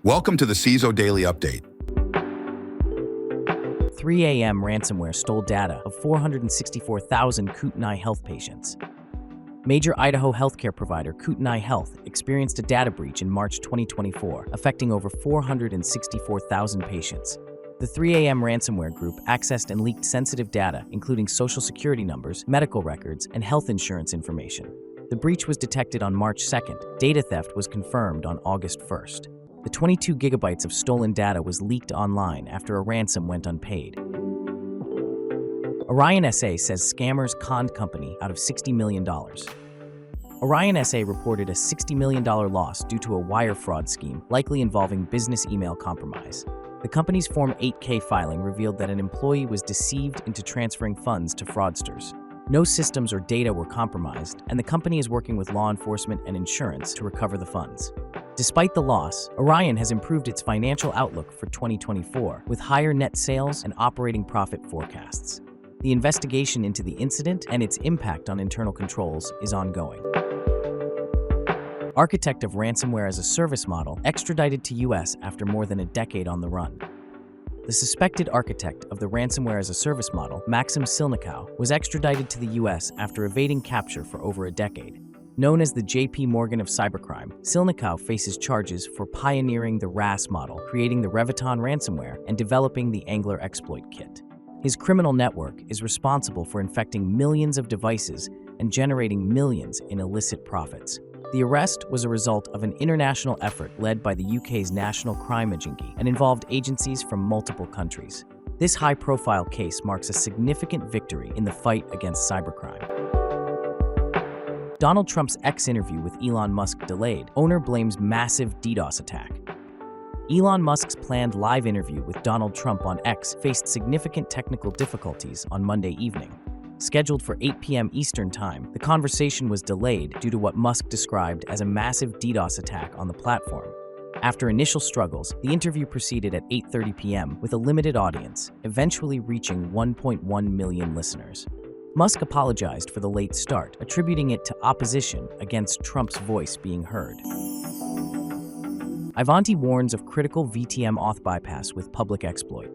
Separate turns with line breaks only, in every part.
Welcome to the CISO Daily Update.
3 a.m. ransomware stole data of 464,000 Kootenai health patients. Major Idaho healthcare provider Kootenai Health experienced a data breach in March 2024, affecting over 464,000 patients. The 3 a.m. ransomware group accessed and leaked sensitive data, including social security numbers, medical records, and health insurance information. The breach was detected on March 2nd. Data theft was confirmed on August 1st. The 22 gigabytes of stolen data was leaked online after a ransom went unpaid. Orion SA says scammers conned company out of $60 million. Orion SA reported a $60 million loss due to a wire fraud scheme, likely involving business email compromise. The company's Form 8K filing revealed that an employee was deceived into transferring funds to fraudsters. No systems or data were compromised, and the company is working with law enforcement and insurance to recover the funds. Despite the loss, Orion has improved its financial outlook for 2024 with higher net sales and operating profit forecasts. The investigation into the incident and its impact on internal controls is ongoing. Architect of Ransomware-as-a-Service model extradited to US after more than a decade on the run. The suspected architect of the Ransomware-as-a-Service model, Maxim Silnikow, was extradited to the US after evading capture for over a decade. Known as the J.P. Morgan of cybercrime, Silnikow faces charges for pioneering the RAS model, creating the Reviton ransomware, and developing the Angler exploit kit. His criminal network is responsible for infecting millions of devices and generating millions in illicit profits. The arrest was a result of an international effort led by the UK's National Crime Agency and involved agencies from multiple countries. This high-profile case marks a significant victory in the fight against cybercrime. Donald Trump's X interview with Elon Musk delayed. Owner blames massive DDoS attack. Elon Musk's planned live interview with Donald Trump on X faced significant technical difficulties on Monday evening. Scheduled for 8 p.m. Eastern Time, the conversation was delayed due to what Musk described as a massive DDoS attack on the platform. After initial struggles, the interview proceeded at 8:30 p.m. with a limited audience, eventually reaching 1.1 million listeners. Musk apologized for the late start, attributing it to opposition against Trump's voice being heard. Ivanti warns of critical VTM auth bypass with public exploit.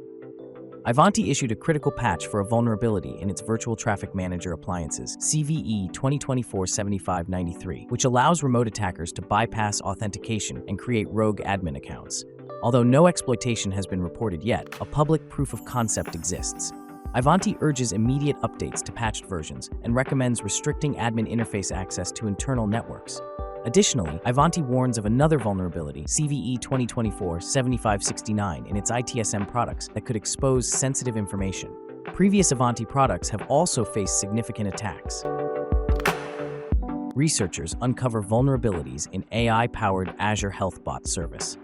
Ivanti issued a critical patch for a vulnerability in its Virtual Traffic Manager appliances, CVE 2024-7593, which allows remote attackers to bypass authentication and create rogue admin accounts. Although no exploitation has been reported yet, a public proof of concept exists. Ivanti urges immediate updates to patched versions and recommends restricting admin interface access to internal networks. Additionally, Ivanti warns of another vulnerability, CVE 2024-7569, in its ITSM products that could expose sensitive information. Previous Ivanti products have also faced significant attacks. Researchers uncover vulnerabilities in AI-powered Azure Health Bot service.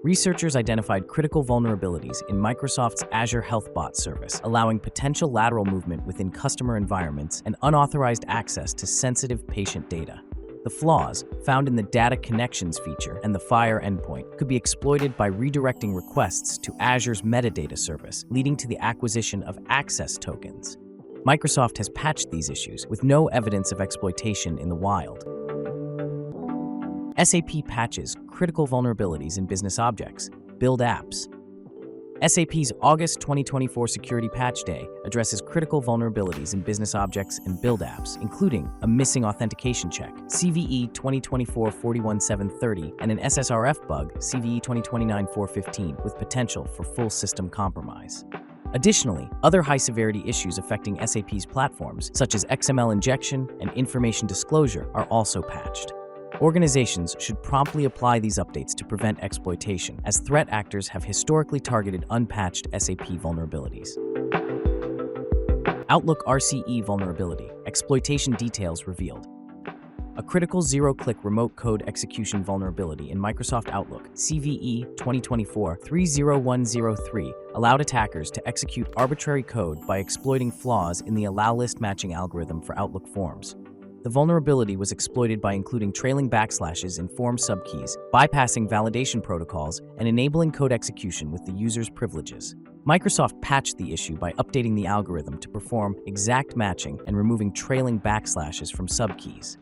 Researchers identified critical vulnerabilities in Microsoft's Azure Health Bot service, allowing potential lateral movement within customer environments and unauthorized access to sensitive patient data. The flaws, found in the Data Connections feature and the FHIR endpoint, could be exploited by redirecting requests to Azure's metadata service, leading to the acquisition of access tokens. Microsoft has patched these issues, with no evidence of exploitation in the wild. SAP patches critical vulnerabilities in BusinessObjects, build apps. SAP's August 2024 Security Patch Day addresses critical vulnerabilities in BusinessObjects and build apps, including a missing authentication check, CVE 2024-41730, and an SSRF bug, CVE 2029-415, with potential for full system compromise. Additionally, other high-severity issues affecting SAP's platforms, such as XML injection and information disclosure, are also patched. Organizations should promptly apply these updates to prevent exploitation, as threat actors have historically targeted unpatched SAP vulnerabilities. Outlook RCE vulnerability, exploitation details revealed. A critical zero-click remote code execution vulnerability in Microsoft Outlook, CVE 2024-30103, allowed attackers to execute arbitrary code by exploiting flaws in the allow list matching algorithm for Outlook forms. The vulnerability was exploited by including trailing backslashes in form subkeys, bypassing validation protocols, and enabling code execution with the user's privileges. Microsoft patched the issue by updating the algorithm to perform exact matching and removing trailing backslashes from subkeys.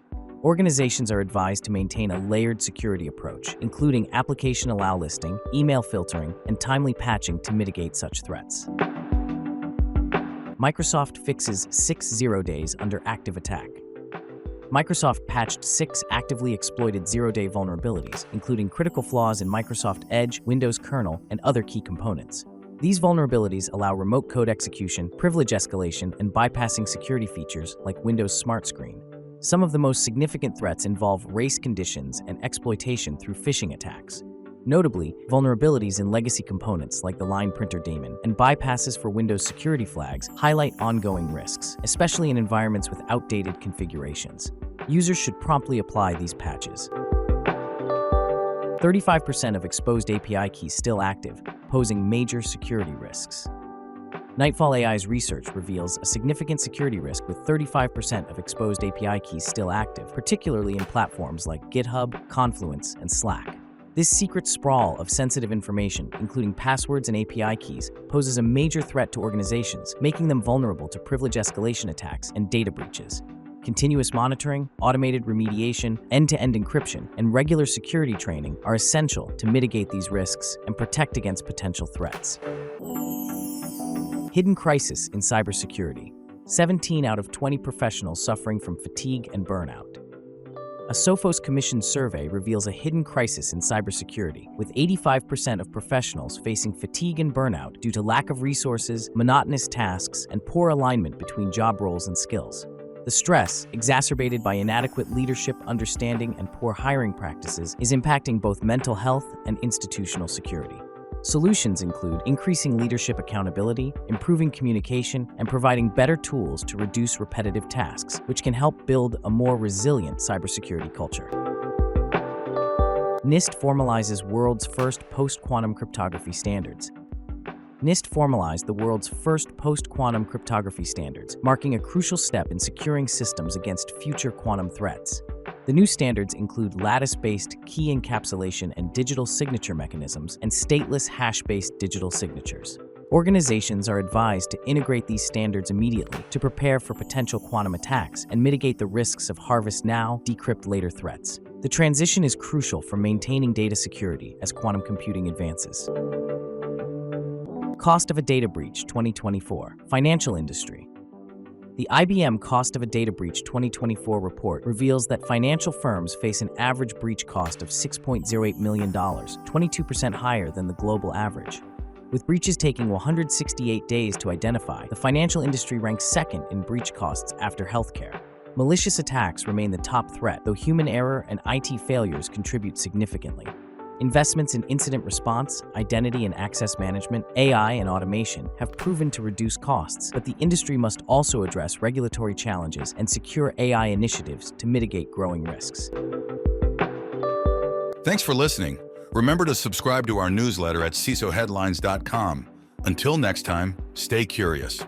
Organizations are advised to maintain a layered security approach, including application allow listing, email filtering, and timely patching to mitigate such threats. Microsoft fixes 6 zero-days under active attack. Microsoft patched 6 actively exploited zero-day vulnerabilities, including critical flaws in Microsoft Edge, Windows kernel, and other key components. These vulnerabilities allow remote code execution, privilege escalation, and bypassing security features like Windows Smart Screen. Some of the most significant threats involve race conditions and exploitation through phishing attacks. Notably, vulnerabilities in legacy components like the line printer daemon and bypasses for Windows security flags highlight ongoing risks, especially in environments with outdated configurations. Users should promptly apply these patches. 35% of exposed API keys still active, posing major security risks. Nightfall AI's research reveals a significant security risk with 35% of exposed API keys still active, particularly in platforms like GitHub, Confluence, and Slack. This secret sprawl of sensitive information, including passwords and API keys, poses a major threat to organizations, making them vulnerable to privilege escalation attacks and data breaches. Continuous monitoring, automated remediation, end-to-end encryption, and regular security training are essential to mitigate these risks and protect against potential threats. Hidden crisis in cybersecurity. 17 out of 20 professionals suffering from fatigue and burnout. A Sophos commissioned survey reveals a hidden crisis in cybersecurity, with 85% of professionals facing fatigue and burnout due to lack of resources, monotonous tasks, and poor alignment between job roles and skills. The stress, exacerbated by inadequate leadership understanding and poor hiring practices, is impacting both mental health and institutional security. Solutions include increasing leadership accountability, improving communication, and providing better tools to reduce repetitive tasks, which can help build a more resilient cybersecurity culture. NIST formalizes world's first post-quantum cryptography standards. NIST formalized the world's first post-quantum cryptography standards, marking a crucial step in securing systems against future quantum threats. The new standards include lattice-based key encapsulation and digital signature mechanisms and stateless hash-based digital signatures. Organizations are advised to integrate these standards immediately to prepare for potential quantum attacks and mitigate the risks of harvest now, decrypt later threats. The transition is crucial for maintaining data security as quantum computing advances. Cost of a data breach 2024. Financial industry. The IBM Cost of a Data Breach 2024 report reveals that financial firms face an average breach cost of $6.08 million, 22% higher than the global average. With breaches taking 168 days to identify, the financial industry ranks second in breach costs after healthcare. Malicious attacks remain the top threat, though human error and IT failures contribute significantly. Investments in incident response, identity and access management, AI, and automation have proven to reduce costs, but the industry must also address regulatory challenges and secure AI initiatives to mitigate growing risks.
Thanks for listening. Remember to subscribe to our newsletter at CISOheadlines.com. Until next time, stay curious.